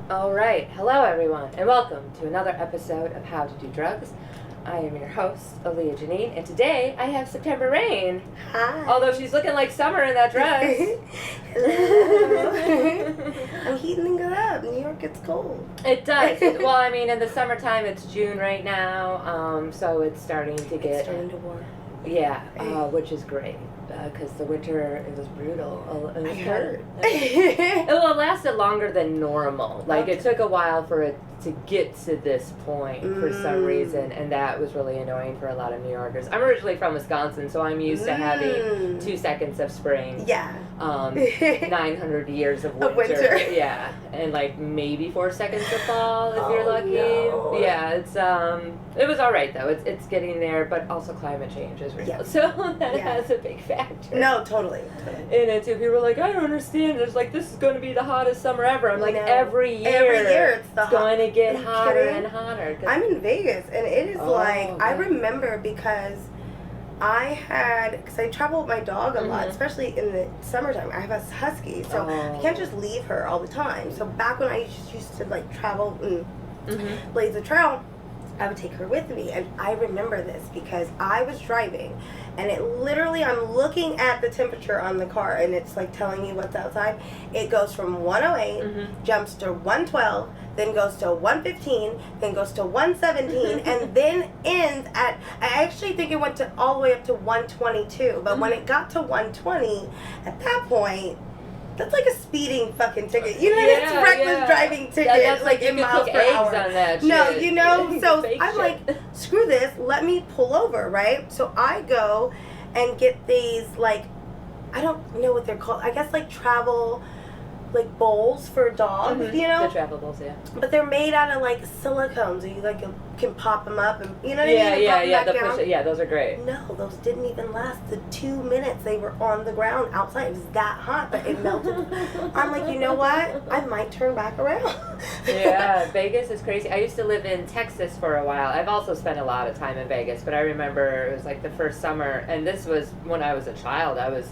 All right. Hello, everyone, and welcome to another episode of How to Do Drugs. I am your host, Aaliyah Janine, and today I have September Rain. Hi. Although she's looking like summer in that dress. Hello. I'm heating it up. New York gets cold. It does. Well, I mean, in the summertime, it's June right now, so it's starting to get... It's starting to warm. Yeah, which is great, because the winter, it was brutal. It was I heard. It lasted longer than normal. Like, it took a while for it to get to this point for some reason, and that was really annoying for a lot of New Yorkers. I'm originally from Wisconsin, so I'm used to having 2 seconds of spring. Yeah. 900 years of winter. Yeah, and like maybe 4 seconds of fall if you're lucky. No. Yeah, it's it was all right though. It's getting there, but also climate change is real, Yeah. so that has a big factor. No, totally. In it too. People are like, I don't understand. It's like, this is going to be the hottest summer ever. I'm like, No. every year it's going to get hotter and hotter. I'm in Vegas, and it is okay. I remember because because I travel with my dog a lot, especially in the summertime. I have a husky, so I can't just leave her all the time. So back when I used to like travel and blaze the trail, I would take her with me. And I remember this because I was driving, and it literally, I'm looking at the temperature on the car, and it's like telling me what's outside. It goes from 108, jumps to 112, then goes to 115, then goes to 117, and then ends at, I actually think it went to all the way up to 122. But when it got to 120, at that point, that's like a speeding fucking ticket. You know, it's reckless driving ticket, that's like in miles per hour. On that no, shit. you know, so I'm shit. like, screw this, let me pull over, right? So I go and get these, like, I don't know what they're called. I guess like travel, like bowls for dogs, you know? The travel bowls, yeah. But they're made out of like silicone, so you like can pop them up and you know what I mean? Yeah, those are great. No, those didn't even last the 2 minutes they were on the ground outside. It was that hot that it melted. I'm like, you know what? I might turn back around. Yeah, Vegas is crazy. I used to live in Texas for a while. I've also spent a lot of time in Vegas, but I remember it was like the first summer, and this was when I was a child. I was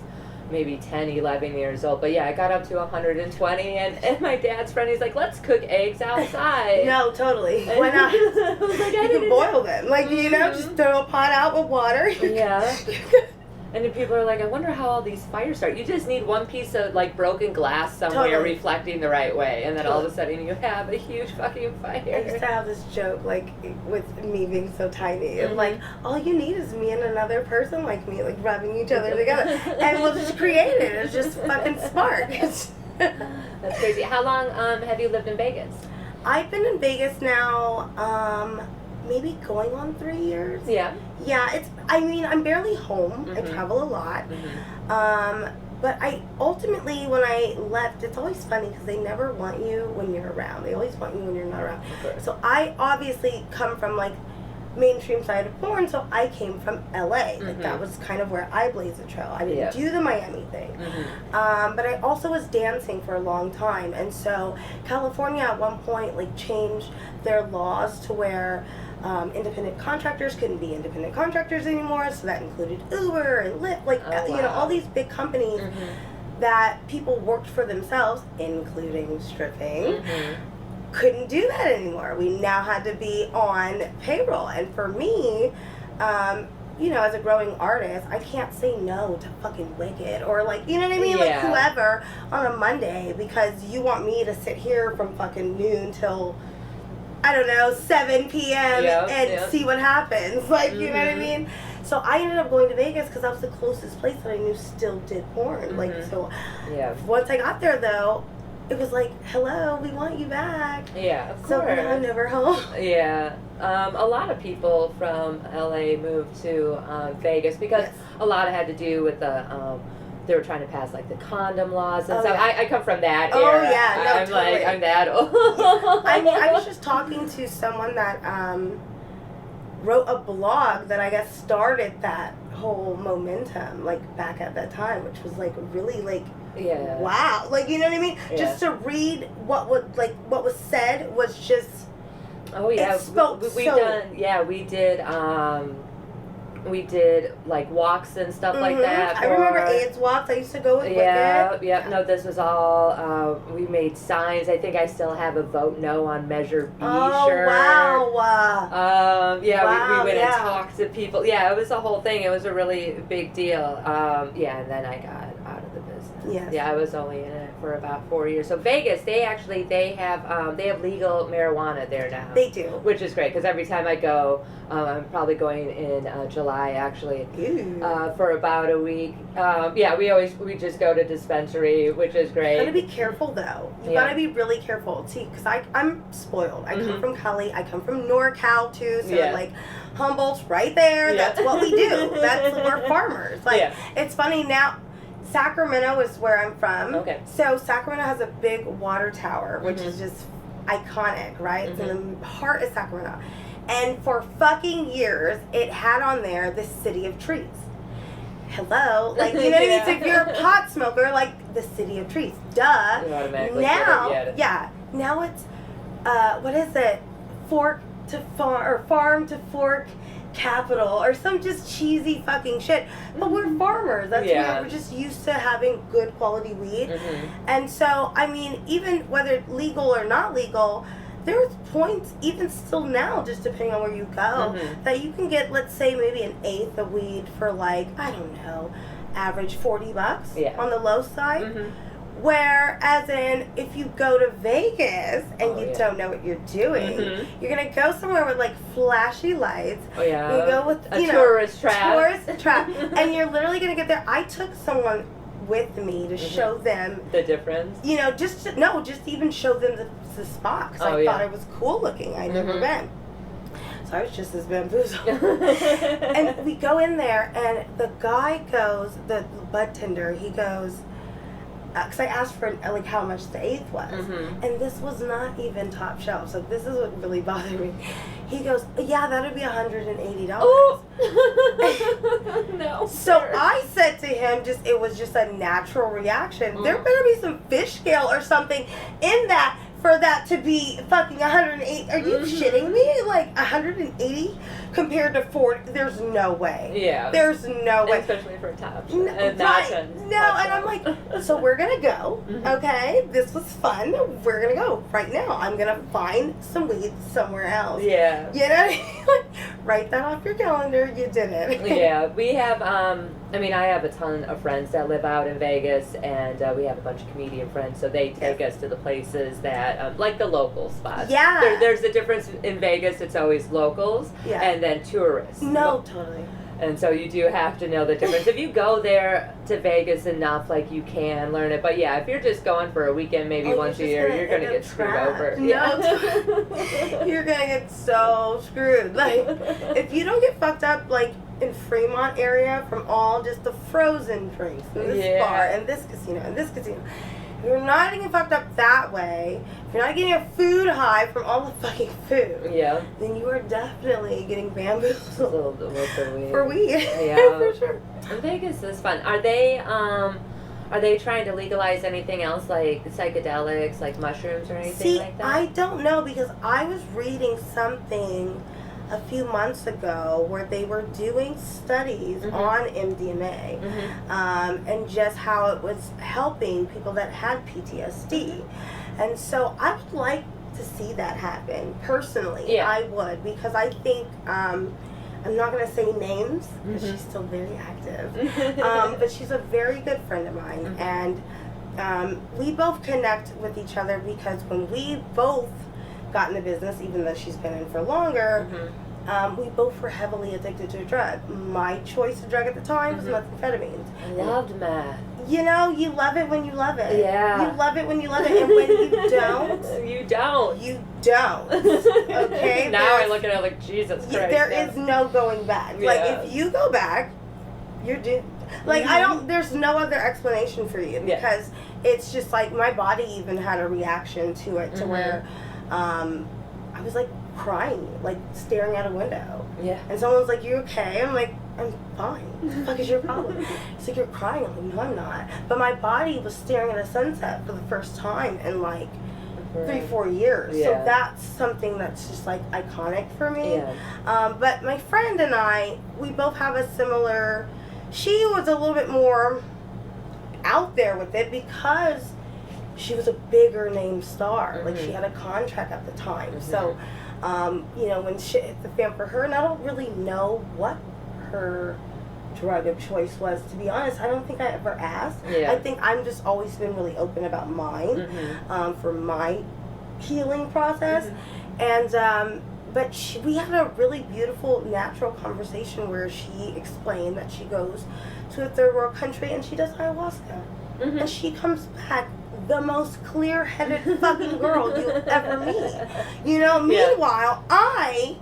maybe 10, 11 years old. But yeah, I got up to 120, and my dad's friend, he's like, let's cook eggs outside. No, totally. Why not? I was like, you can boil them. Like, you know, just throw a pot out with water. Yeah. And then people are like, I wonder how all these fires start. You just need one piece of, like, broken glass somewhere reflecting the right way, and then all of a sudden you have a huge fucking fire. I used to have this joke, like, with me being so tiny. And, like, all you need is me and another person like me, like, rubbing each other together. And we'll just create it. It's just fucking spark. That's crazy. How long have you lived in Vegas? I've been in Vegas now, maybe going on 3 years. Yeah. Yeah, I'm barely home. I travel a lot. But I ultimately, when I left, it's always funny because they never want you when you're around. They always want you when you're not around. Okay. So I obviously come from like mainstream side of porn, so I came from LA. Like that was kind of where I blazed the trail. I didn't do the Miami thing. But I also was dancing for a long time. And so California at one point like changed their laws to where independent contractors couldn't be independent contractors anymore, so that included Uber and Lyft, like you know, all these big companies that people worked for themselves, including stripping, couldn't do that anymore. We now had to be on payroll, and for me, you know, as a growing artist, I can't say no to fucking Wicked or like, you know what I mean, like whoever on a Monday because you want me to sit here from fucking noon till I don't know, 7 p.m. and see what happens. Like, you know what I mean? So I ended up going to Vegas because that was the closest place that I knew still did porn. Like, so once I got there, though, it was like, hello, we want you back. Yeah, of course. So now I'm never home. Yeah. A lot of people from LA moved to Vegas because a lot had to do with the... they were trying to pass like the condom laws and stuff. I come from that era. Oh yeah, no, I'm totally. like, I'm that old. I mean, I was just talking to someone that wrote a blog that I guess started that whole momentum, like back at that time, which was like really like wow, like you know what I mean? Just to read what was said was just oh yeah, it spoke we did we did like walks and stuff like that. I remember AIDS walks. I used to go with Wicked. Yeah. No, this was all. We made signs. I think I still have a vote no on Measure B shirt. Wow. Wow, we went and yeah. talked to people. Yeah, it was a whole thing. It was a really big deal. And then I got out of the business. Yes. Yeah, I was only in it for about 4 years. So Vegas, they have legal marijuana there now. They do. Which is great because every time I go, I'm probably going in July actually. For about a week. We just go to dispensary, which is great. You gotta be careful though. You gotta be really careful. See, because I'm spoiled. I come from Cali. I come from NorCal too. So like Humboldt's right there. Yeah. That's what we do. We're farmers. It's funny now. Sacramento is where I'm from. Okay. So Sacramento has a big water tower, which is just iconic, right? It's in the heart of Sacramento. And for fucking years, it had on there the City of Trees. Hello? Like, you know what I mean? So if you're a pot smoker, like, the City of Trees. Duh. You automatically Now, get it. yeah. Now it's, what is it? Fork to farm, or farm to fork capital, or some just cheesy fucking shit. But we're farmers. That's why we're just used to having good quality weed. And so, I mean, even whether legal or not legal, there's points, even still now, just depending on where you go, that you can get, let's say, maybe an eighth of weed for like, I don't know, average $40 on the low side. Whereas in, if you go to Vegas and you don't know what you're doing, you're gonna go somewhere with like flashy lights. You go with a tourist trap. And you're literally gonna get there. I took someone with me to show them the difference. You know, just even show them the spot because I thought it was cool looking. I'd never been. So I was just as bamboozled. And we go in there, and the guy goes, the bud tender, he goes, because I asked for like how much the eighth was, and this was not even top shelf. So this is what really bothered me. He goes, "Yeah, that'd be $180." Oh. No. So I said to him, it was just a natural reaction. There better be some fish scale or something in that for that to be fucking 108. Are you shitting me? Like 180 compared to 40? There's no way. Yeah. There's no way. Especially for top. No, and I'm like, so we're gonna go. Okay, this was fun. We're gonna go right now. I'm gonna find some weed somewhere else. Yeah. You know, write that off your calendar. You did it. Yeah, we have. I have a ton of friends that live out in Vegas, and we have a bunch of comedian friends. So they take us to the places that, like the local spots. Yeah. There's a difference in Vegas. It's always locals. Yeah. And then tourists. No, totally. And so you do have to know the difference. If you go there to Vegas enough, like you can learn it. But yeah, if you're just going for a weekend, maybe once a year, you're going to get screwed over. No, you're going to get so screwed. Like, if you don't get fucked up, like, in Fremont area from all just the frozen drinks and this bar and this casino and this casino. If you're not getting fucked up that way, if you're not getting a food high from all the fucking food, then you are definitely getting bamboozled for weed. Yeah, for sure. And Vegas is fun. Are they trying to legalize anything else like psychedelics, like mushrooms or anything like that? I don't know because I was reading something a few months ago where they were doing studies on MDMA and just how it was helping people that had PTSD. And so I would like to see that happen personally. I would, because I think I'm not going to say names because she's still very active, but she's a very good friend of mine, and we both connect with each other because when we both got in the business, even though she's been in for longer, we both were heavily addicted to a drug. My choice of drug at the time was methamphetamines. I loved meth. You know, you love it when you love it. Yeah. You love it when you love it, and when you don't, you don't. You don't. Okay? Now I look at it like, Jesus Christ. There is no going back. Yeah. Like, if you go back, you're doomed. Like, there's no other explanation for you because it's just like my body even had a reaction to it to where I was like crying, like staring out a window. Yeah. And someone's like, "You okay?" I'm like, "I'm fine. What the fuck is your problem?" It's like, "You're crying." I'm like, "No, I'm not." But my body was staring at a sunset for the first time in like for 3-4 years. Yeah. So that's something that's just like iconic for me. Yeah. But my friend and I, we both have a similar. She was a little bit more out there with it because she was a bigger name star. Like she had a contract at the time. So, you know, when shit hit the fan for her, and I don't really know what her drug of choice was, to be honest. I don't think I ever asked. Yeah. I think I'm just always been really open about mine, for my healing process. And but we had a really beautiful natural conversation where she explained that she goes to a third world country and she does ayahuasca, and she comes back the most clear-headed fucking girl you ever meet. You know, meanwhile, I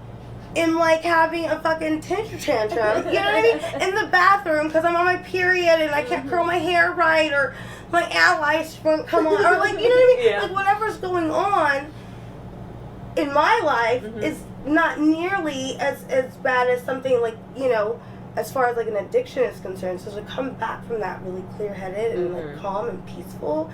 am like having a fucking tantrum, you know what I mean? In the bathroom because I'm on my period and I can't curl my hair right, or my allies won't come on, or like, you know what I mean? Like whatever's going on in my life is not nearly as bad as something like, you know, as far as like an addiction is concerned. So to come back from that really clear-headed and like calm and peaceful,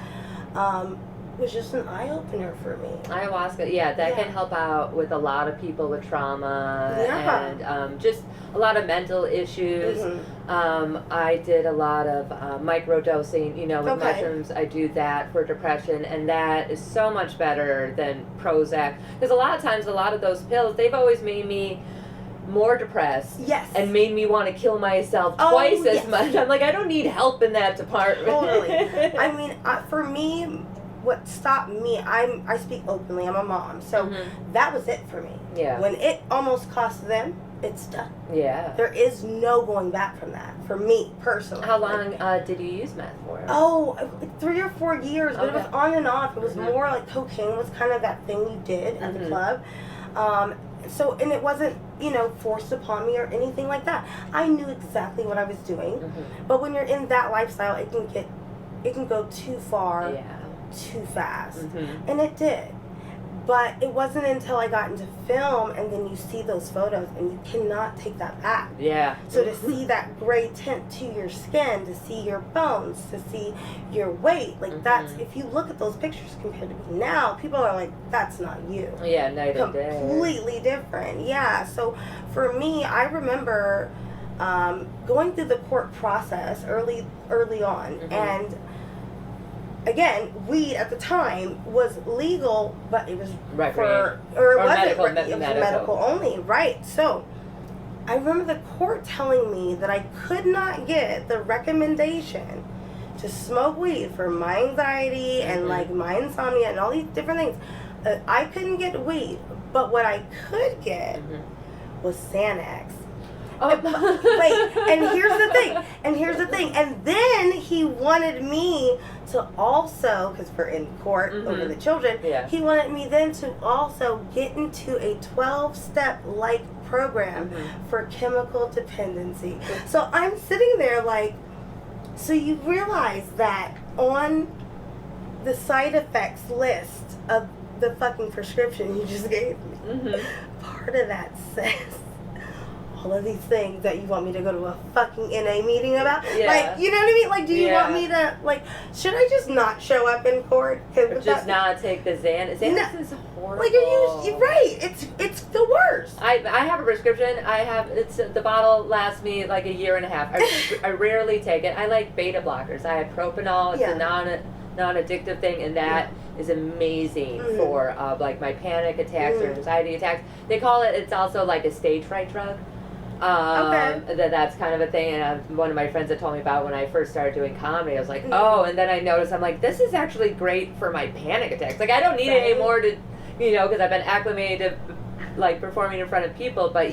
was just an eye-opener for me. Ayahuasca, that can help out with a lot of people with trauma and just a lot of mental issues. I did a lot of microdosing, you know, with mushrooms. I do that for depression, and that is so much better than Prozac. Because a lot of times, a lot of those pills, they've always made me more depressed. And made me want to kill myself twice as much. I'm like, I don't need help in that department. Totally. I mean, for me, what stopped me, I speak openly, I'm a mom, so that was it for me. When it almost cost them, it's done. There is no going back from that, for me, personally. How long did you use meth for? 3 or 4 years, but it was on and off. It was more like cocaine was kind of that thing you did at the club. So, and it wasn't, you know, forced upon me or anything like that. I knew exactly what I was doing, but when you're in that lifestyle, it can go too far, too fast, and it did. But it wasn't until I got into film, and then you see those photos, and you cannot take that back. So to see that gray tint to your skin, to see your bones, to see your weight, like that's, if you look at those pictures compared to me now, people are like, that's not you. Night and day. Completely different. So for me, I remember going through the court process early on, and again, weed at the time was legal, but it was medical only, right? So I remember the court telling me that I could not get the recommendation to smoke weed for my anxiety and like my insomnia and all these different things. I couldn't get weed, but what I could get was Xanax. And here's the thing. And then he wanted me to also, because we're in court over the children, he wanted me then to also get into a 12-step like program for chemical dependency. So I'm sitting there like, so you realize that on the side effects list of the fucking prescription you just gave me, part of that says all of these things that you want me to go to a fucking NA meeting about. Like, you know what I mean? Like, do you want me to, like, should I just not show up in court? Or just not take the Xanax? Xanax is horrible. Like, you're right. It's the worst. I have a prescription. The bottle lasts me like a year and a half. I rarely take it. I like beta blockers. I have propanol. It's a non-addictive thing, and that is amazing for like my panic attacks or anxiety attacks. They call it, it's also like a stage fright drug. That's kind of a thing, and one of my friends had told me about when I first started doing comedy. I was like, and then I noticed, I'm like, this is actually great for my panic attacks. Like, I don't need it anymore to, you know, because I've been acclimated to, like, performing in front of people, but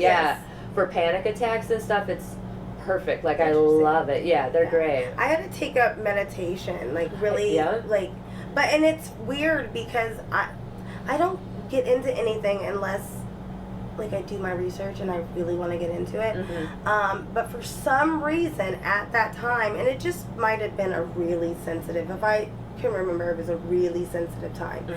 for panic attacks and stuff, it's perfect. Like, I love it. They're great. I had to take up meditation, like, really, like, and it's weird because I don't get into anything unless, like, I do my research and I really want to get into it. But for some reason at that time, and it just might have been a really sensitive, if I can remember, it was a really sensitive time.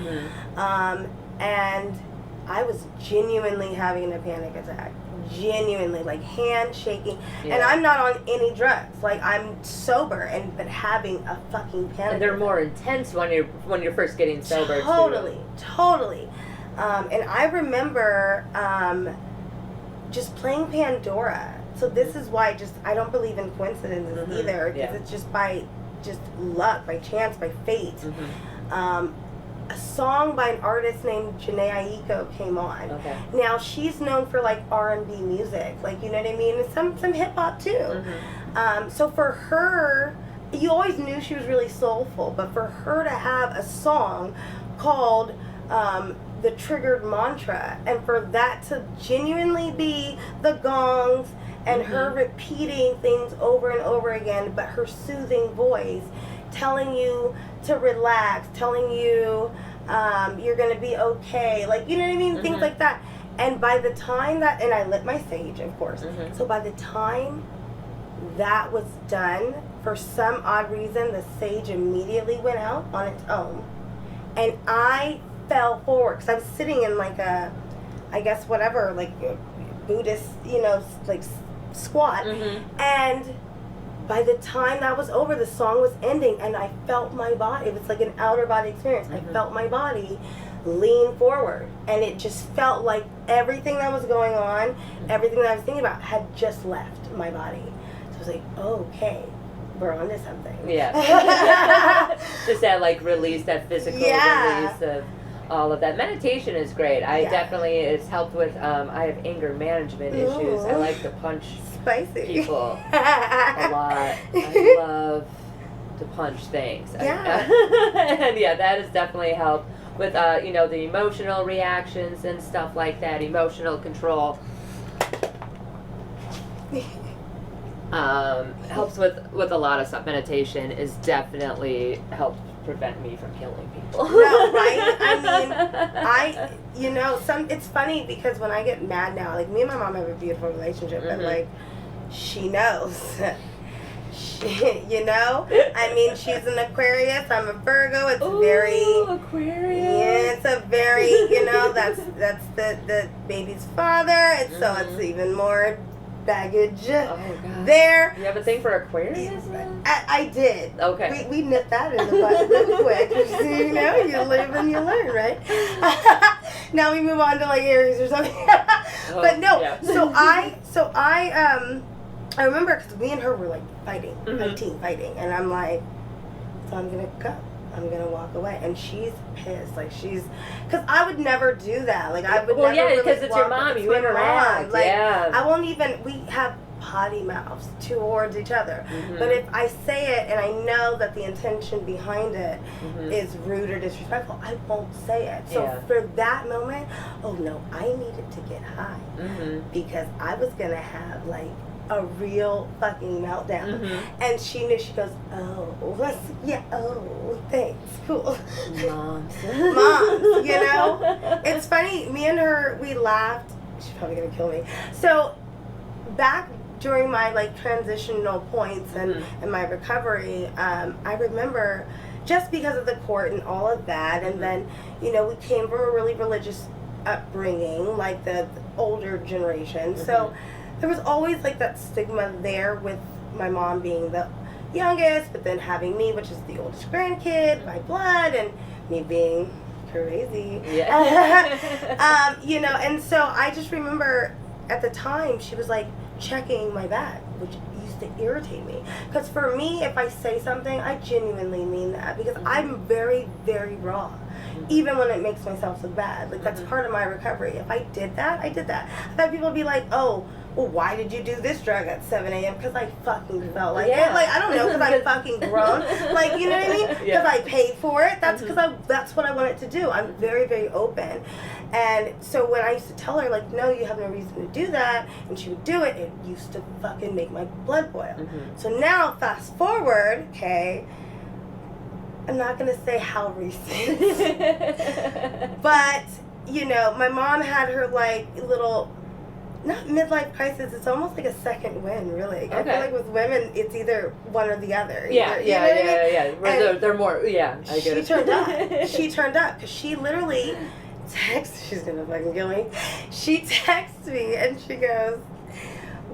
And I was genuinely having a panic attack. genuinely, like, handshaking. Yeah. And I'm not on any drugs. Like, I'm sober but having a fucking panic. And they're more intense when you're first getting sober. Totally. And I remember just playing Pandora. So this is why I don't believe in coincidences either, because it's just by luck, by chance, by fate. A song by an artist named Janae Aiko came on. Okay. Now she's known for like R&B music, like, you know what I mean, and some hip hop too. So for her, you always knew she was really soulful, but for her to have a song called The Triggered Mantra, and for that to genuinely be the gongs and her repeating things over and over again, but her soothing voice telling you to relax, telling you you're gonna be okay, like, you know what I mean, things like that. And by the time and I lit my sage, of course, so by the time that was done, for some odd reason, the sage immediately went out on its own, and I fell forward, because I was sitting in like a, I guess whatever, like Buddhist, you know, like squat, and by the time that was over, the song was ending, and I felt my body, it was like an outer body experience, I felt my body lean forward, and it just felt like everything that was going on, everything that I was thinking about had just left my body. So I was like, okay, we're onto something. Yeah. Just that like release, that physical release of all of that. Meditation is great. I definitely, it's helped with, I have anger management issues. I like to punch people a lot. I love to punch things. And that has definitely helped with, you know, the emotional reactions and stuff like that, emotional control. Helps with a lot of stuff. Meditation is definitely helped prevent me from killing people. No, right? I mean, you know, it's funny because when I get mad now, like, me and my mom have a beautiful relationship, but like, she knows. You know? I mean, she's an Aquarius, I'm a Virgo, it's very... Aquarius. Yeah, it's a very, you know, that's the baby's father, and so it's even more baggage there. You have a thing for Aquarius? I did. Okay. We nipped that in the butt real quick. You know, you live and you learn, right? Now we move on to like Aries or something. But no, so I remember because me and her were like fighting, and I'm like, so I'm gonna go. I'm gonna walk away, and she's pissed. Like, because I would never do that. Like, I would never. Well, yeah, because it's your mom. You interact. Like, I won't even. We have potty mouths towards each other. But if I say it and I know that the intention behind it is rude or disrespectful, I won't say it. So for that moment, oh no, I needed to get high because I was gonna have like a real fucking meltdown. And she knew. She goes, oh, yeah, oh, thanks, cool. Moms, you know? It's funny, me and her, we laughed. She's probably gonna kill me. So back during my like transitional points and my recovery, I remember, just because of the court and all of that, and then, you know, we came from a really religious upbringing, like the older generation. So there was always like that stigma there with my mom being the youngest, but then having me, which is the oldest grandkid by blood, and me being crazy. You know, and so I just remember at the time she was like checking my bag, which used to irritate me. Because for me, if I say something, I genuinely mean that, because I'm very, very raw. Even when it makes myself look bad. Like, that's part of my recovery. If I did that, I did that. I've had people be like, oh, well, why did you do this drug at 7 a.m.? Because I fucking felt like it. Like, I don't know, because I'm fucking grown. Like, you know what I mean? Because I paid for it. That's because that's what I wanted to do. I'm very, very open. And so when I used to tell her, like, no, you have no reason to do that, and she would do it, it used to fucking make my blood boil. So now, fast forward, okay, I'm not going to say how recent, but, you know, my mom had her, like, little, not midlife crisis, it's almost like a second win, really. I feel like with women, it's either one or the other. Where they're more, I get it. She turned up. She turned up, because she literally texts, she's gonna fucking kill me. She texts me and she goes,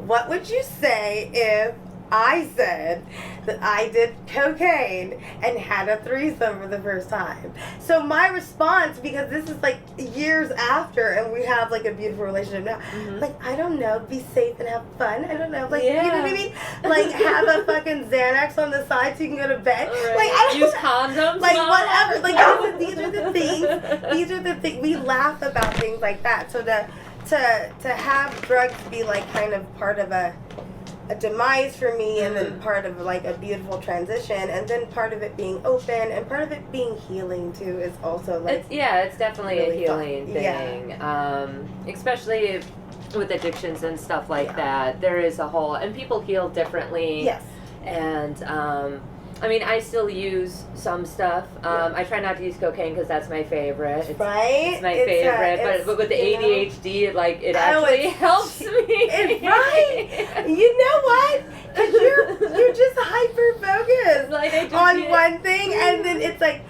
what would you say if I said that I did cocaine and had a threesome for the first time? So my response, because this is like years after and we have like a beautiful relationship now, like, I don't know, be safe and have fun. I don't know, like, you know what I mean? Like, have a fucking Xanax on the side so you can go to bed. Right. Like, I don't use condoms. like, Mom. whatever. Like, these are the things. These are the things. We laugh about things like that. So to have drugs be like kind of part of a demise for me, and then part of like a beautiful transition, and then part of it being open, and part of it being healing too is also like it's definitely really a healing fun. thing. Yeah. Especially with addictions and stuff like that. There is a whole, and people heal differently. Yes. And I mean, I still use some stuff. I try not to use cocaine because that's my favorite. It's It's my favorite, but with the ADHD, it actually helps me. It's right. You know what? Because you're just hyper focused Like, on one thing, and then it's like,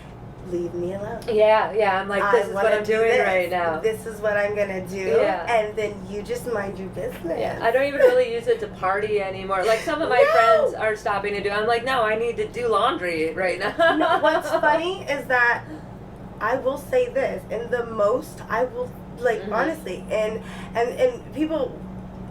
leave me alone. Yeah. I'm like, this is what I'm doing right now. This is what I'm gonna do. Yeah. And then you just mind your business. Yeah, I don't even really use it to party anymore. Like, some of my friends are stopping to do. I'm like, no, I need to do laundry right now. No, what's funny is that I will say this, and the most I will, like, honestly, and people,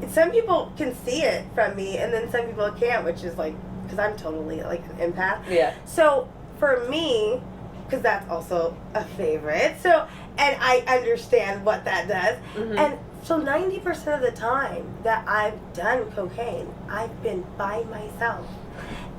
some people can see it from me, and then some people can't, which is like, because I'm totally like an empath. Yeah. So for me, because that's also a favorite. So, and I understand what that does. And so 90% of the time that I've done cocaine, I've been by myself.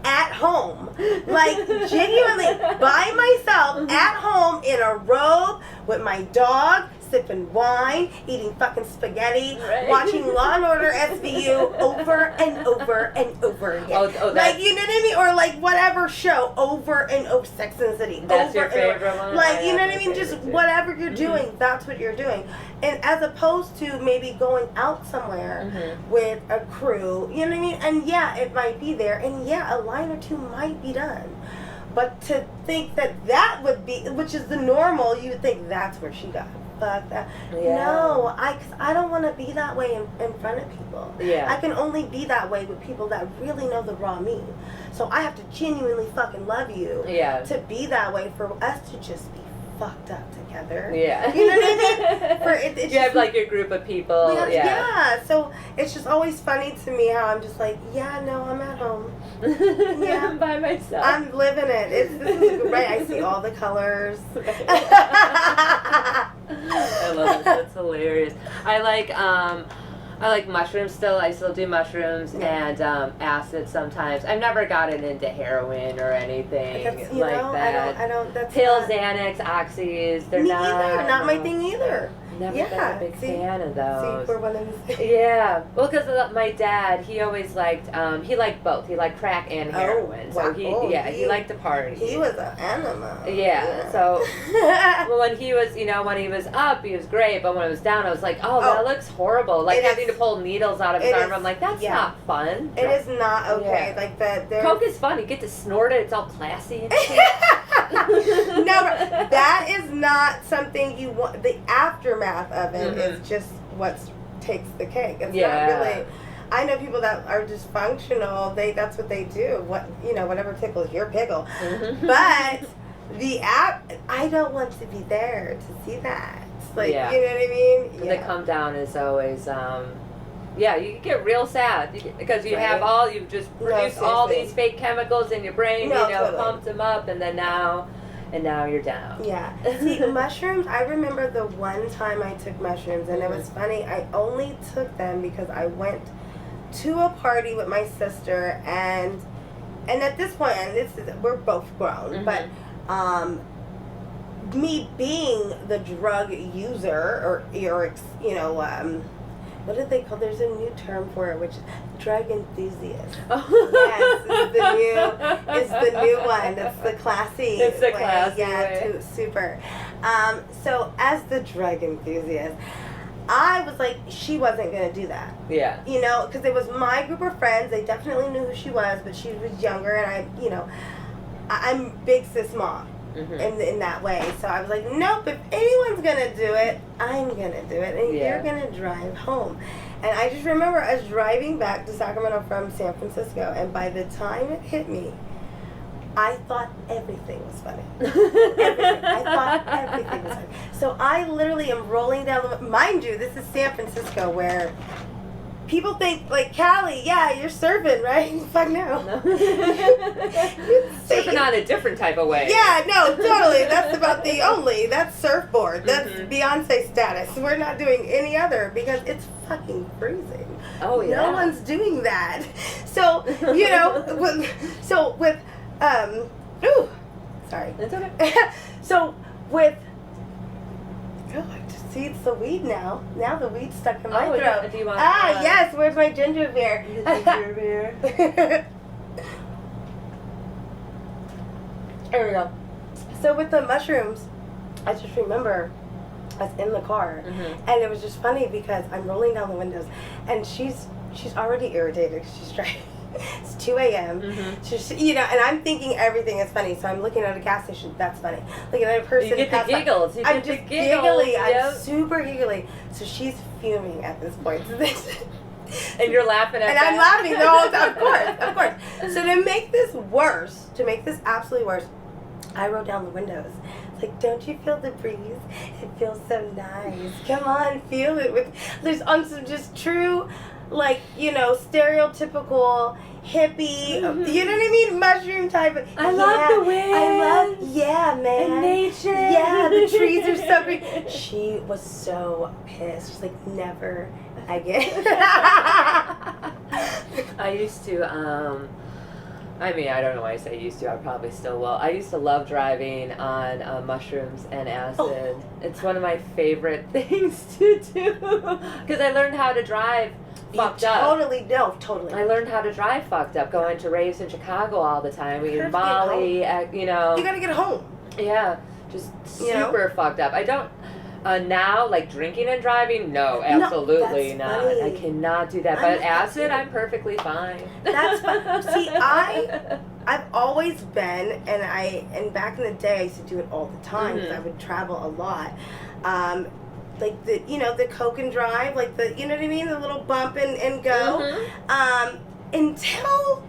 At home. Like, genuinely by myself, at home, in a robe, with my dog, sipping wine, eating fucking spaghetti, watching Law and Order SVU over and over and over again. Like, you know what I mean? Or like whatever show over and over, Sex and the City. That's over your favorite and over. one? Like, you know what I mean? Just whatever you're doing, that's what you're doing. And as opposed to maybe going out somewhere with a crew, you know what I mean? And yeah, it might be there, and yeah, a line or two might be done. But to think that would be, which is the normal, you would think that's where she got fucked up. Yeah. No, cause I don't want to be that way in front of people. Yeah. I can only be that way with people that really know the raw me. So I have to genuinely fucking love you to be that way, for us to just be fucked up together. Yeah. You know what I mean? You have like your group of people. Yeah. So it's just always funny to me how I'm just like, yeah, no, I'm at home. Yeah. I'm by myself. I'm living it. This is great. I see all the colors. I love it. That's hilarious. I like mushrooms still. I still do mushrooms and acid sometimes. I've never gotten into heroin or anything that. I don't. That's Pills, not, Xanax, oxys. They're me not. either. Not my thing either. Never been a big fan of those. See, we're one of the same. Yeah, well, because my dad, he always liked, he liked both. He liked crack and heroin. Wow. So he liked to party. He was an animal. Yeah. So well, when he was up, he was great. But when I was down, I was like, that looks horrible. Like having to pull needles out of his arm. I'm like, that's not fun. It is not okay. Yeah. Like that. Coke is fun. You get to snort it. It's all classy and shit. No, that is not something you want. The aftermath of it is just what takes the cake. It's not really. I know people that are dysfunctional. That's what they do. Whatever tickles your pickle. But I don't want to be there to see that. Like, you know what I mean? The come down is always. You get real sad because you've just produced all these fake chemicals in your brain. Totally. Pumped them up, and then now you're down. Yeah. See, mushrooms, I remember the one time I took mushrooms, and it was funny. I only took them because I went to a party with my sister, and at this point, and we're both grown, but me being the drug user, or what did they call? There's a new term for it, which is drug enthusiast. Yes, it's the new one. It's the classy. It's the way. classy way. Super. So as the drug enthusiast, I was like, she wasn't gonna do that. Yeah. Because it was my group of friends. They definitely knew who she was, but she was younger, and I'm big sis mom. in that way. So I was like, nope, if anyone's going to do it, I'm going to do it. And you're going to drive home. And I just remember us driving back to Sacramento from San Francisco. And by the time it hit me, I thought everything was funny. Everything. I thought everything was funny. So I literally am rolling down the... Mind you, this is San Francisco where... People think, like, Callie, yeah, you're surfing, right? Fuck no. Surfing on a different type of way. Yeah, no, totally. That's about the only. That's surfboard. That's Beyonce status. We're not doing any other because it's fucking freezing. Oh, yeah. No one's doing that. So, you know, ooh, sorry. It's okay. So, with... Oh, I just see it's the weed now. Now the weed's stuck in my throat. Yeah. Do you want yes, where's my ginger beer? Ginger beer. There we go. So with the mushrooms, I just remember us in the car, and it was just funny because I'm rolling down the windows, and she's already irritated. She's driving. It's 2 a.m. She's, you know, and I'm thinking everything is funny. So I'm looking at a gas station. That's funny. Looking at a person. You get the giggles. You I'm get the just giggles. giggly. Yep. I'm super giggly. So she's fuming at this point. And you're laughing at and that. I'm laughing the whole time. Of course. So to make this worse, to make this absolutely worse, I rolled down the windows. It's like, don't you feel the breeze? It feels so nice. Come on, feel it. There's on some just true, like, you know, stereotypical hippie, you know what I mean? Mushroom type of. I love the wind. Man. And nature. Yeah, the trees are so green. She was so pissed. She's like, never again. I used to, I mean, I don't know why I say used to. I probably still will. I used to love driving on mushrooms and acid. Oh. It's one of my favorite things to do because I learned how to drive fucked up. Totally. I learned how to drive fucked up going to raves in Chicago all the time. We in Bali, you know. You gotta get home. Yeah, just super fucked up. I don't. Now, like drinking and driving, no, absolutely not. Funny. I cannot do that. But acid, I'm perfectly fine. That's fun. See, I've always been, and back in the day, I used to do it all the time because I would travel a lot. Like the Coke and drive, like the, you know what I mean, the little bump and go. Until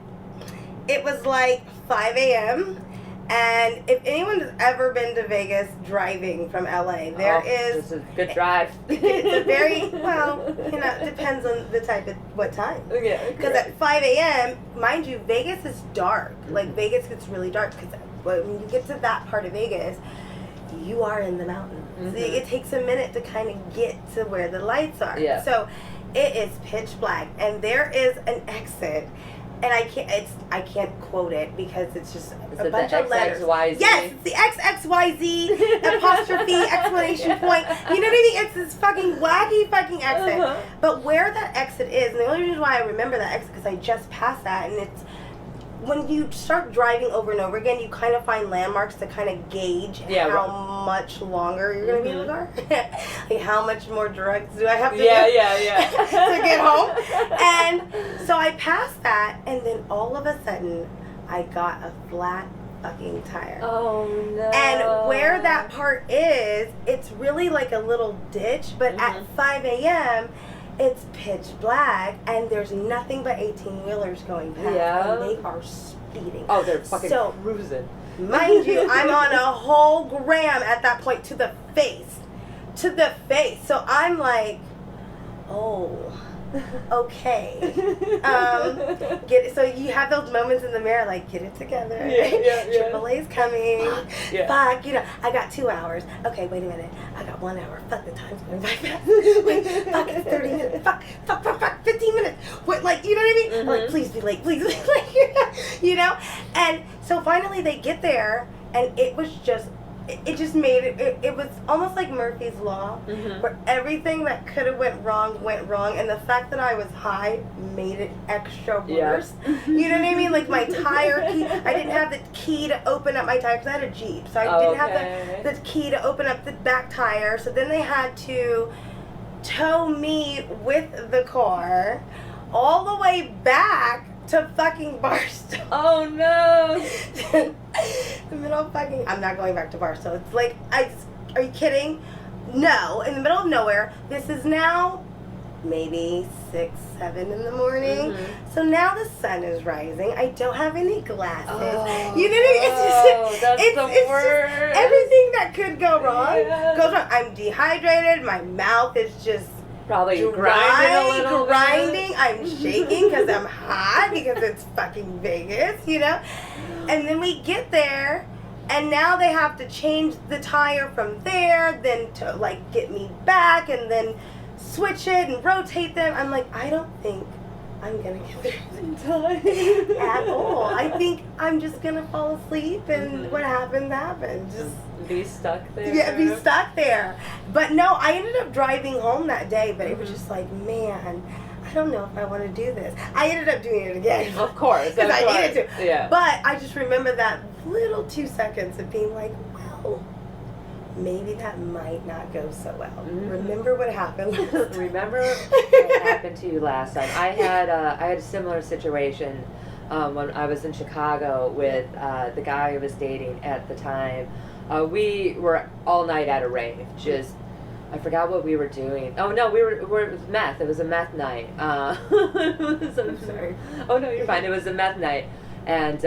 it was like 5 a.m. And if anyone has ever been to Vegas driving from LA, it's a good drive. It's a very, well, you know, it depends on the type of, what time. Yeah. Because at 5 a.m., mind you, Vegas is dark. Like, Vegas gets really dark because when you get to that part of Vegas, you are in the mountains. It takes a minute to kind of get to where the lights are. Yeah. So it is pitch black, and there is an exit. And I can't quote it because it's just a bunch of letters. XXYZ? Yes, it's the XXYZ apostrophe explanation point. You know what I mean? It's this fucking wacky fucking exit. But where that exit is, and the only reason why I remember that exit because I just passed that, and it's when you start driving over and over again, you kind of find landmarks to kind of gauge how much longer you're going to be in the car. Like, how much more drugs do I have to do to get home? And so I passed that, and then all of a sudden, I got a flat fucking tire. Oh, no. And where that part is, it's really like a little ditch, but at 5 a.m., it's pitch black, and there's nothing but 18-wheelers going past, and they are speeding. Oh, they're fucking cruising. Mind you, I'm on a whole gram at that point to the face. So I'm like, oh, okay. Get it. So you have those moments in the mirror, like, get it together. AAA's coming. Fuck, you know, I got 2 hours. Okay, wait a minute. I got 1 hour. Fuck, the time's going by fast. Wait, fuck, it's 30 minutes. Fuck, 15 minutes. What, like, you know what I mean? I'm like, please be late, please. You know? And so finally they get there, and it was just, it just made it was almost like Murphy's Law, where everything that could have went wrong, and the fact that I was high made it extra worse. You know what I mean? Like, my tire key, I didn't have the key to open up my tire, because I had a Jeep, so I didn't have the key to open up the back tire, so then they had to tow me with the car all the way back to fucking Barstow. Oh no. The middle of fucking. I'm not going back to Barstow. It's like are you kidding? No, in the middle of nowhere. This is now maybe 6, 7 in the morning. Mm-hmm. So now the sun is rising. I don't have any glasses. Oh, You know what I mean? It's just that's it's the worst. just everything that could go wrong Yeah. goes wrong. I'm dehydrated. My mouth is just Probably grinding a little grinding. bit. I'm shaking because I'm hot because it's fucking Vegas, you know? And then we get there, and now they have to change the tire from there, then to like get me back, and then switch it and rotate them. I'm like, I don't think I'm gonna get there in time at all. I think I'm just gonna fall asleep, and what happened happened. Just be stuck there. yeah, be stuck there. But no, I ended up driving home that day, but it was just like, man, I don't know if I want to do this. I ended up doing it again. Of course. Because I needed to. Yeah. But I just remember that little 2 seconds of being like, well, maybe that might not go so well. Mm-hmm. Remember what happened last time? Remember what happened to you last time? I had a similar situation when I was in Chicago with the guy I was dating at the time. We were all night at a rave. Just, I forgot what we were doing. Oh no, it was meth. It was a meth night. I'm sorry. Oh no, you're fine. It was a meth night, and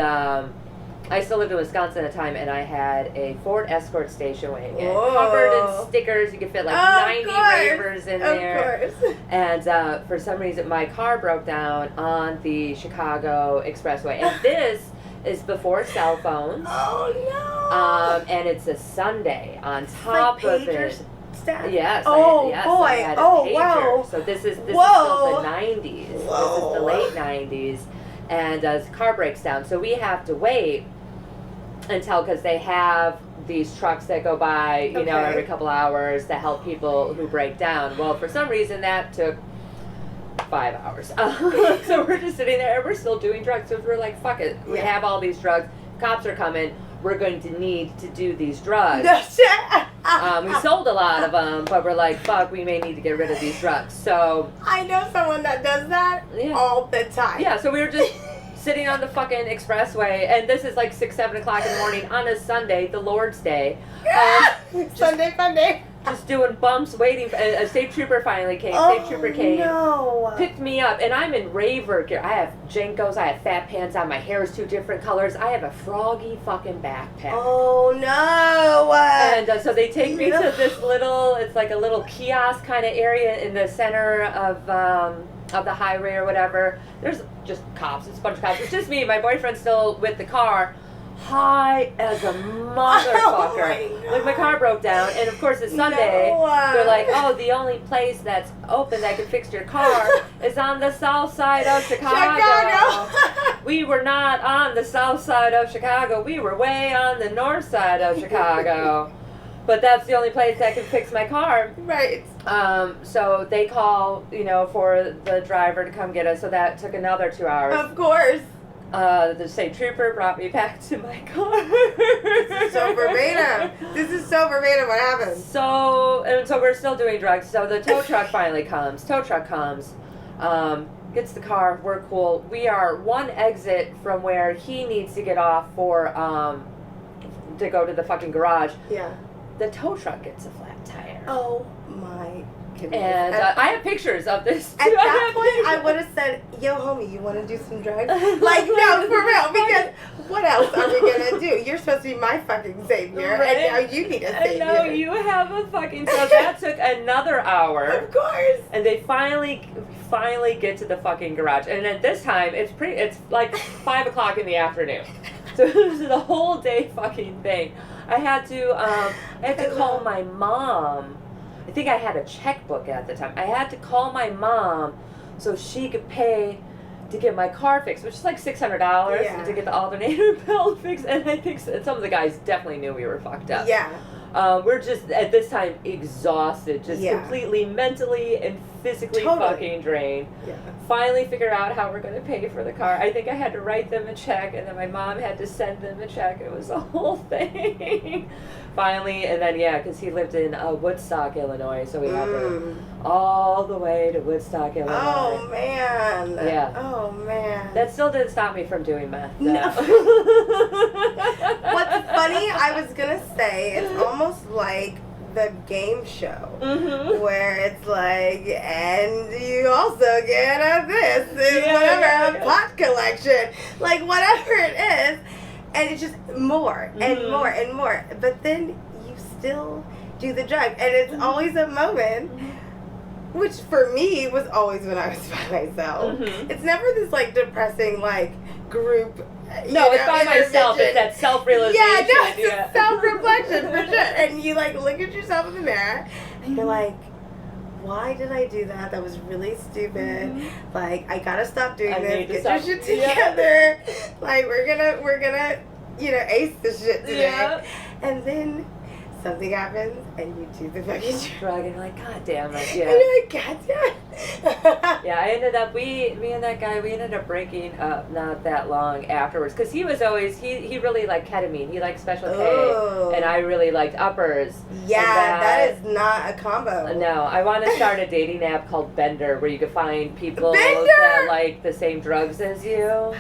I still lived in Wisconsin at the time, and I had a Ford Escort station wagon covered in stickers. You could fit like 90 ravers in there. Of course. And for some reason, my car broke down on the Chicago Expressway, and this is before cell phones. Oh no. And it's a Sunday on top like of it. Staff? Yes. Oh I boy. had a Oh pager. wow. So this is still Whoa. the 90s. Whoa. This is the late 90s, and the car breaks down. So we have to wait until, because they have these trucks that go by, you know, every couple hours to help people who break down. Well, for some reason that took 5 hours. So we're just sitting there and we're still doing drugs. So we're like, fuck it. We have all these drugs. Cops are coming. We're going to need to do these drugs. We sold a lot of them, but we're like, fuck, we may need to get rid of these drugs. So I know someone that does that all the time. Yeah, so we were just sitting on the fucking expressway, and this is like 6, 7 o'clock in the morning on a Sunday, the Lord's Day. Sunday fun day. Just doing bumps, waiting. A state trooper finally came. State trooper came, picked me up, and I'm in raver gear. I have Jenkos, I have fat pants on, my hair is 2 different colors. I have a froggy fucking backpack. Oh no! And so they take me to this little, it's like a little kiosk kind of area in the center of the highway or whatever. There's just cops. It's a bunch of cops. It's just me. My boyfriend's still with the car. High as a motherfucker. Oh like my car broke down, and of course it's Sunday. They're like, oh, the only place that's open that can fix your car is on the south side of Chicago. We were not on the south side of Chicago. We were way on the north side of Chicago. But that's the only place that can fix my car. Right. So they call, you know, for the driver to come get us. So that took another 2 hours. Of course. The state trooper brought me back to my car. This is so verbatim. This is so verbatim what happened. So we're still doing drugs. So the tow truck finally comes. Tow truck comes, gets the car. We're cool. We are one exit from where he needs to get off for to go to the fucking garage. Yeah. The tow truck gets a flat tire. Oh my goodness. And I have pictures of this. At that point, I would have said, yo, homie, you want to do some drugs? Like, no, for real, because what else are we going to do? You're supposed to be my fucking savior, Right? and now you need a savior. No, you have a fucking... So that took another hour. Of course. And they finally get to the fucking garage. And at this time, it's like 5 o'clock in the afternoon. So it was the whole day fucking thing. I had to call my mom. I think I had a checkbook at the time. I had to call my mom so she could pay to get my car fixed, which is like $600 to get the alternator belt fixed. And I think some of the guys definitely knew we were fucked up. Yeah. We're just, at this time, exhausted. Just completely mentally and physically fucking drained. Yeah. Finally figured out how we're going to pay for the car. I think I had to write them a check, and then my mom had to send them a check. It was a whole thing. Finally, and then, because he lived in Woodstock, Illinois, so we had to all the way to Woodstock, Illinois. Oh, man. Yeah. Oh, Oh man. That still didn't stop me from doing meth. No. No. What's funny, I was gonna say, it's almost like the game show where it's like, and you also get this whatever, a pot collection, like whatever it is, and it's just more and more and more. But then you still do the drug, and it's always a moment. Which for me was always when I was by myself. It's never this like depressing like group. No, it's by myself. It's that self-realization. Yeah, no, it's self-reflection for sure. And you like look at yourself in the mirror, and you're like, "Why did I do that? That was really stupid. Like, I gotta stop doing this. Get your shit together. Like, we're gonna, ace this shit today." Yeah. And then something happens, and you do the fucking drug, and you're like, God damn it. Yeah. And you're like, God damn it. Yeah, I ended up, me and that guy, we ended up breaking up not that long afterwards, because he was always, he really liked ketamine, he liked Special K, and I really liked uppers. Yeah, that is not a combo. No, I want to start a dating app called Bender, where you can find people Bender! that like the same drugs as you.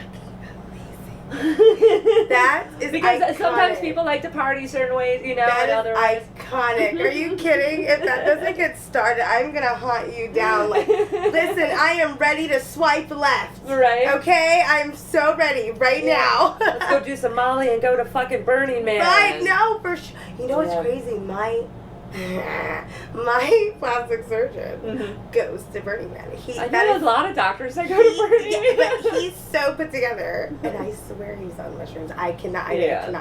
That is because iconic. Sometimes people like to party certain ways, that and other is ways. Iconic. Are you kidding? If that doesn't get started, I'm gonna hunt you down. Like, listen, I am ready to swipe left. Right. Okay, I'm so ready right now. Let's go do some Molly and go to fucking Burning Man. Right? No, for sure. You know what's crazy? My plastic surgeon goes to Burning Man. I know a lot of doctors that go to Burning Man. But he's so put together, and I swear he's on mushrooms. I cannot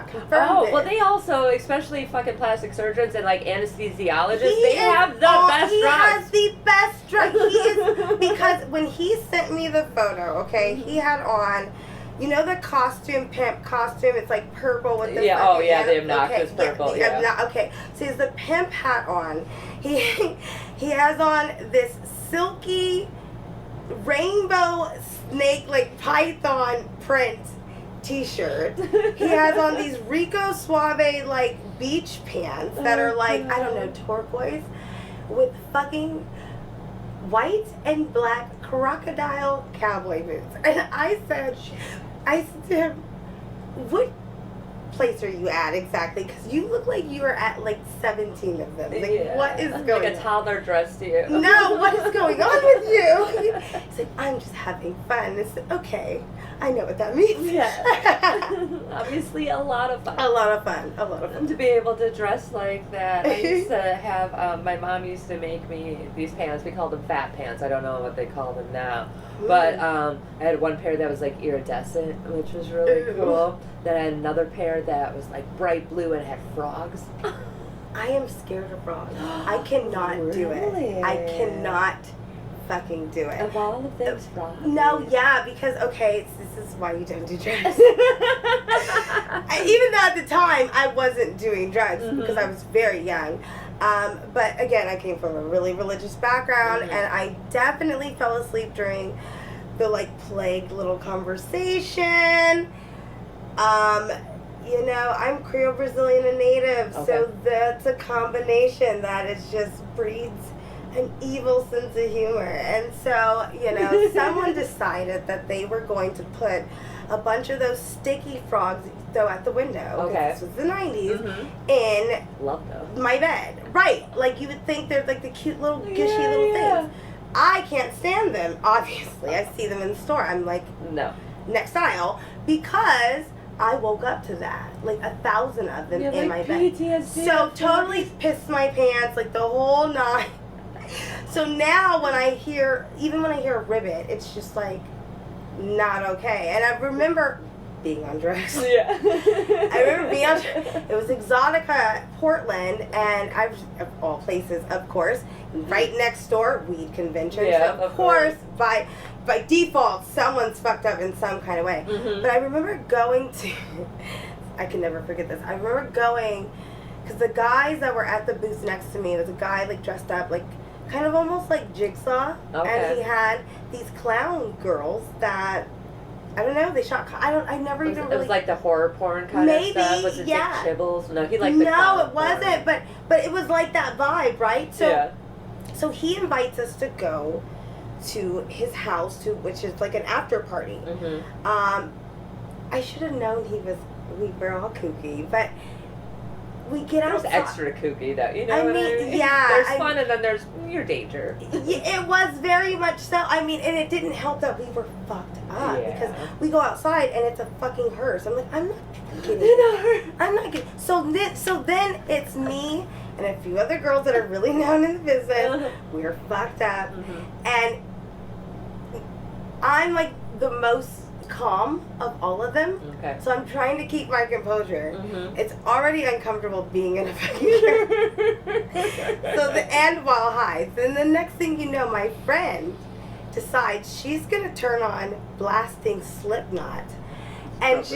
confirm this. Well, they also, especially fucking plastic surgeons and like anesthesiologists, they have the best drugs. He has the best drug. He is, because when he sent me the photo, okay, he had on, you know, the pimp costume. It's like purple with the the obnoxious purple. Okay, so he has the pimp hat on. He has on this silky rainbow snake like python print T-shirt. He has on these Rico Suave like beach pants that are like, I don't know, turquoise with fucking white and black crocodile cowboy boots. And I said to him, what place are you at exactly? Because you look like you are at like 17 of them. Like, what is going on? Like a toddler dressed you. No, what is going on with you? He's like, I'm just having fun. It's okay. I know what that means. Yeah. Obviously a lot of fun. A lot of fun. To be able to dress like that. I used to have, my mom used to make me these pants. We called them fat pants. I don't know what they call them now. But I had one pair that was like iridescent, which was really cool. Then I had another pair that was like bright blue and had frogs. I am scared of frogs. I cannot do it. I cannot fucking do it. Of all of those frogs? No, yeah, because, okay, this is why you don't do drugs. Even though at the time I wasn't doing drugs because I was very young. But again, I came from a really religious background, and I definitely fell asleep during the like plagued little conversation. You know, I'm Creole Brazilian and Native, so that's a combination that is just breeds an evil sense of humor. And so, you know, someone decided that they were going to put a bunch of those sticky frogs though at the window. Okay. This was the 90s. In Love those. my bed. Right. Like you would think they're like the cute little gushy little things. I can't stand them, obviously. I see them in the store. I'm like, no. Next aisle, because I woke up to that. Like 1,000 of them in my bed. PTSD. So totally pissed my pants, like the whole nine. So now when I hear a ribbit, it's just like not okay. And I remember being on drugs. Yeah. I remember being on it was Exotica, Portland, and I was, of all places, of course, right next door, weed convention. Yeah, so of course, by default, someone's fucked up in some kind of way. But I remember going to, I can never forget this. I remember going, because the guys that were at the booth next to me, there was a guy like dressed up like, kind of almost like Jigsaw. And he had these clown girls that, I don't know, they shot, I never even really. It was like the horror porn kind of stuff? Was it Dick Chibbles? No, he liked the clown No, it wasn't, but it was like that vibe, right? So, so he invites us to go to his house, which is like an after party. I should have known we were all kooky, but we get There's outside. extra kooky though, you know I what mean, I mean? yeah, There's fun and then there's your danger. It was very much so. I mean, and it didn't help that we were fucked up because we go outside and it's a fucking hearse. I'm like, I'm not kidding. I'm not kidding. So then it's me and a few other girls that are really known in the business. We're fucked up, and I'm like the most calm of all of them. Okay. So I'm trying to keep my composure. It's already uncomfortable being in a fucking so and while high. Then the next thing you know, my friend decides she's gonna turn on blasting Slipknot, and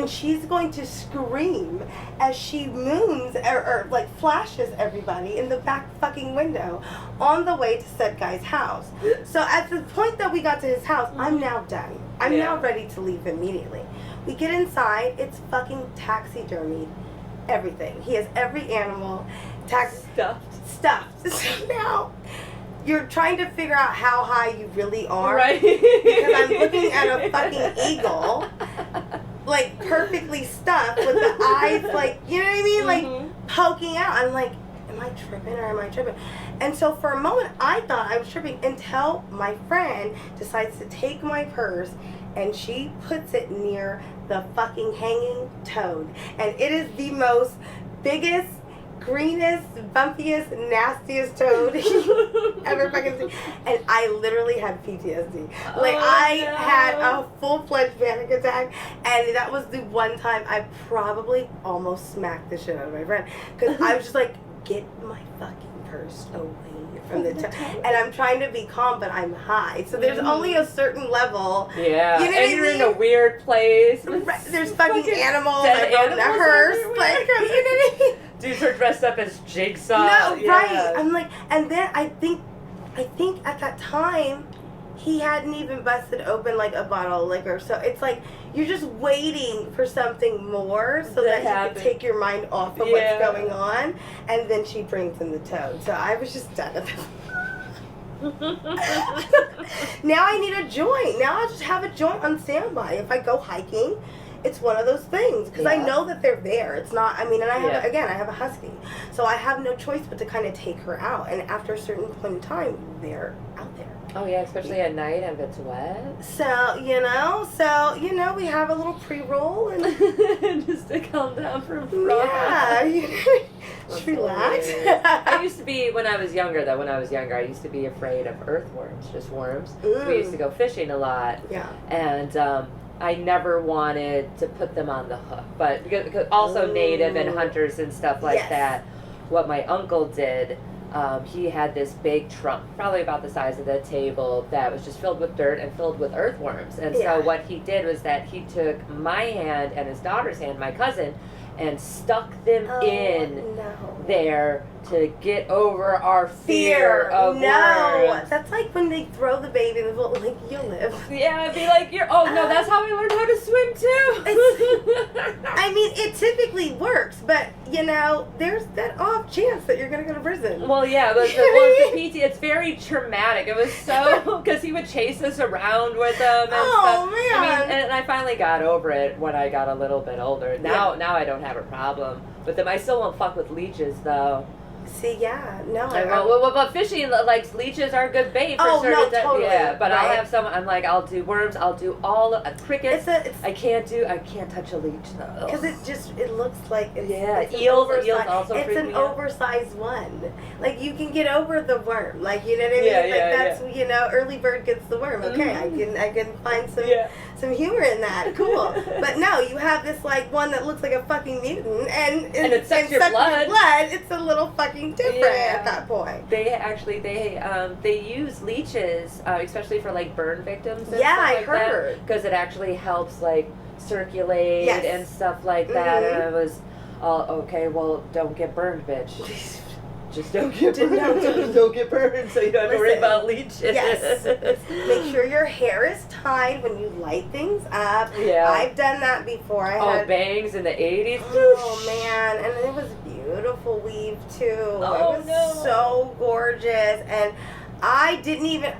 she's going to scream as she moons or like flashes everybody in the back fucking window on the way to said guy's house. So at the point that we got to his house, I'm now done. I'm now ready to leave immediately. We get inside, it's fucking taxidermied. Everything. He has every animal. Stuffed. So now you're trying to figure out how high you really are. Right. Because I'm looking at a fucking eagle, like perfectly stuffed with the eyes, like, you know what I mean? Like poking out. I'm like, am I tripping or am I tripping? And so for a moment I thought I was tripping until my friend decides to take my purse and she puts it near the fucking hanging toad. And it is the most biggest, greenest, bumpiest, nastiest toad ever fucking seen. And I literally had PTSD. Like, I had a full-fledged panic attack, and that was the one time I probably almost smacked the shit out of my friend. Because I was just like, get my fucking purse away from the toad. And I'm trying to be calm, but I'm high. So there's only a certain level. Yeah. You know and you're in a weird place. There's fucking animals that go in a hearse. Like, you know what I mean? Dudes are dressed up as Jigsaw. No, right. I'm like, and then I think at that time, he hadn't even busted open like a bottle of liquor. So it's like, you're just waiting for something more so that you can take your mind off of what's going on. And then she brings in the toad. So I was just done at Now I need a joint. Now I just have a joint on standby. If I go hiking, it's one of those things because I know that they're there. It's not, I mean, and I have, again, I have a husky. So I have no choice but to kind of take her out. And after a certain point in time, they're out there. Oh, yeah, especially at night if it's wet. So, we have a little pre-roll and just to calm down from just relax. I used to be, when I was younger, I used to be afraid of earthworms, just worms. So we used to go fishing a lot. Yeah. And, I never wanted to put them on the hook, but because also native and hunters and stuff like that. What my uncle did, he had this big trunk, probably about the size of the table, that was just filled with dirt and filled with earthworms. And so what he did was that he took my hand and his daughter's hand, my cousin, and stuck them in there to get over our fear of worms. That's like when they throw the baby in the pool, like, you'll live. Yeah, it'd be like, that's how I learned how to swim too. I mean, it typically works, but, there's that off chance that you're going to go to prison. Well, yeah, but the PT, it's very traumatic. It was so, because he would chase us around with them and stuff. Man. I mean, and I finally got over it when I got a little bit older. Now I don't have a problem with them. I still won't fuck with leeches, though. See, but fishing, like, leeches are good bait for certain totally. Yeah, but I'll have some, I'm like, I'll do worms, I'll do all crickets. I can't touch a leech, though. Because it looks like it's eels also it's an oversized one. Like, you can get over the worm, like, you know what I mean? That's early bird gets the worm. Okay, I can find some humor in that. Cool. But no, you have this like one that looks like a fucking mutant, and it sucks your blood. It's a little fucking different at that point. They use leeches, especially for like burn victims. And I heard, because it actually helps like circulate and stuff like that. And I was, okay, well, don't get burned, bitch. Just don't get burned. Don't get burned, so you don't have to worry about leeches. Yes. Make sure your hair is tied when you light things up. Yeah. I've done that before. I had bangs in the 80s. Oh, man. And it was beautiful weave, too. Oh, it was so gorgeous. And I didn't even...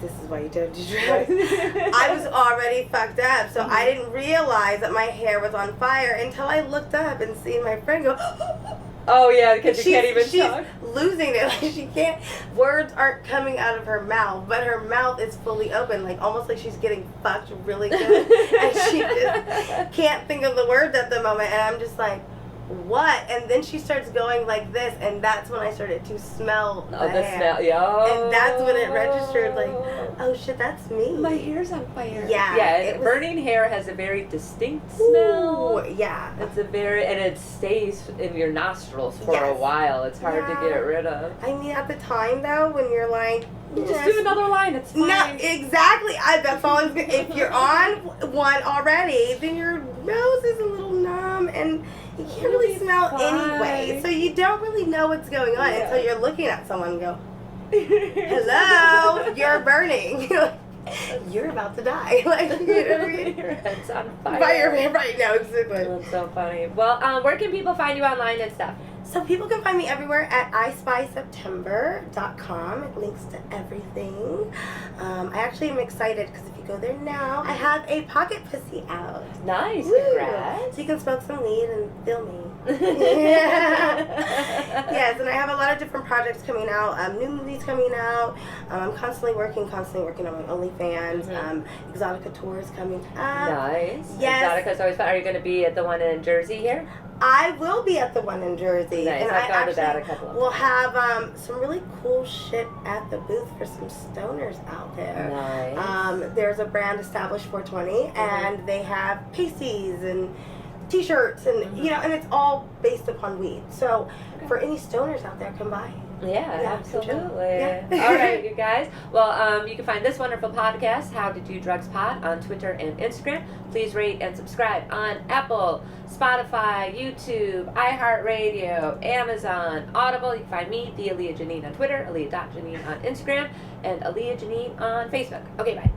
this is why you don't do drugs. I was already fucked up, so I didn't realize that my hair was on fire until I looked up and seen my friend go. Oh yeah, because you can't even talk. She's losing it. Like she can't. Words aren't coming out of her mouth, but her mouth is fully open, like almost like she's getting fucked really good, and she just can't think of the words at the moment. And I'm just like, what? And then she starts going like this, and that's when I started to smell the hair. Smell, yo. And that's when it registered, like, oh shit, that's me. My hair's on fire. Yeah. Yeah, burning hair has a very distinct smell. Ooh, yeah. It's and it stays in your nostrils for a while. It's hard to get rid of. I mean, at the time, though, when you're like, just do another line, it's fine. No, exactly. That's all I was gonna, if you're on one already, then your nose is a little numb, and you can't really smell anyway. So you don't really know what's going on until you're looking at someone and go, hello, you're burning. You're about to die. Like, you know what I mean? Your head's on fire. Right now, exactly. That's so funny. Well, where can people find you online and stuff? So people can find me everywhere at ispyseptember.com. It links to everything. I actually am excited because if you go there now, I have a pocket pussy out. Nice. Woo. Congrats. So you can smoke some weed and feel me. Yes, and I have a lot of different projects coming out. New movies coming out. I'm constantly working on my OnlyFans. Exotica tour is coming up. Nice. Yes. Exotica's always fun. Are you going to be at the one in Jersey here? I will be at the one in Jersey. Nice. And I've gone to that a couple of we'll have some really cool shit at the booth for some stoners out there. Nice. There's a brand established 420, and they have pasties and t-shirts, and you know, and it's all based upon weed. So for any stoners out there, come by. Yeah, absolutely. Yeah. All right, you guys. Well, you can find this wonderful podcast, How to Do Drugs Pod, on Twitter and Instagram. Please rate and subscribe on Apple, Spotify, YouTube, iHeartRadio, Amazon, Audible. You can find me, the Aaliyah Janine, on Twitter, Aaliyah.Janine on Instagram, and Aaliyah Janine on Facebook. Okay, bye.